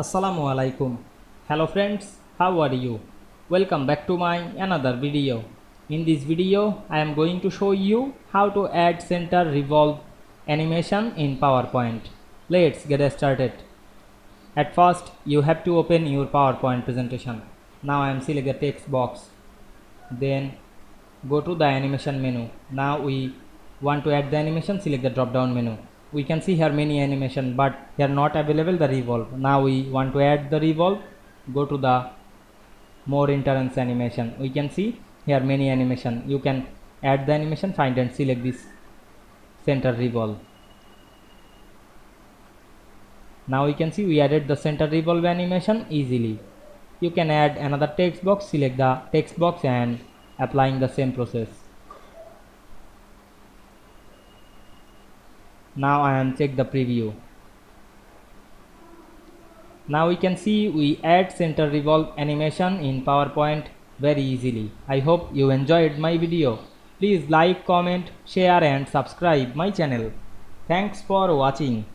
Assalamu Walaikum. Hello friends, how are you? Welcome back to my another video. In this video, I am going to show you how to add center revolve animation in PowerPoint. Let's get started. At first, you have to open your PowerPoint presentation. Now I am select the text box. Then go to the animation menu. Now we want to add the animation, select the drop down menu. We can see here many animation, but here not available the revolve. Now we want to add the revolve, go to the more interns animation. We can see here many animation. You can add the animation, find and select this center revolve. Now we can see we added the center revolve animation easily. You can add another text box, select the text box and applying the same process. Now I am check the preview. Now we can see we add center revolve animation in PowerPoint very easily. I hope you enjoyed my video. Please like, comment, share and subscribe my channel. Thanks for watching.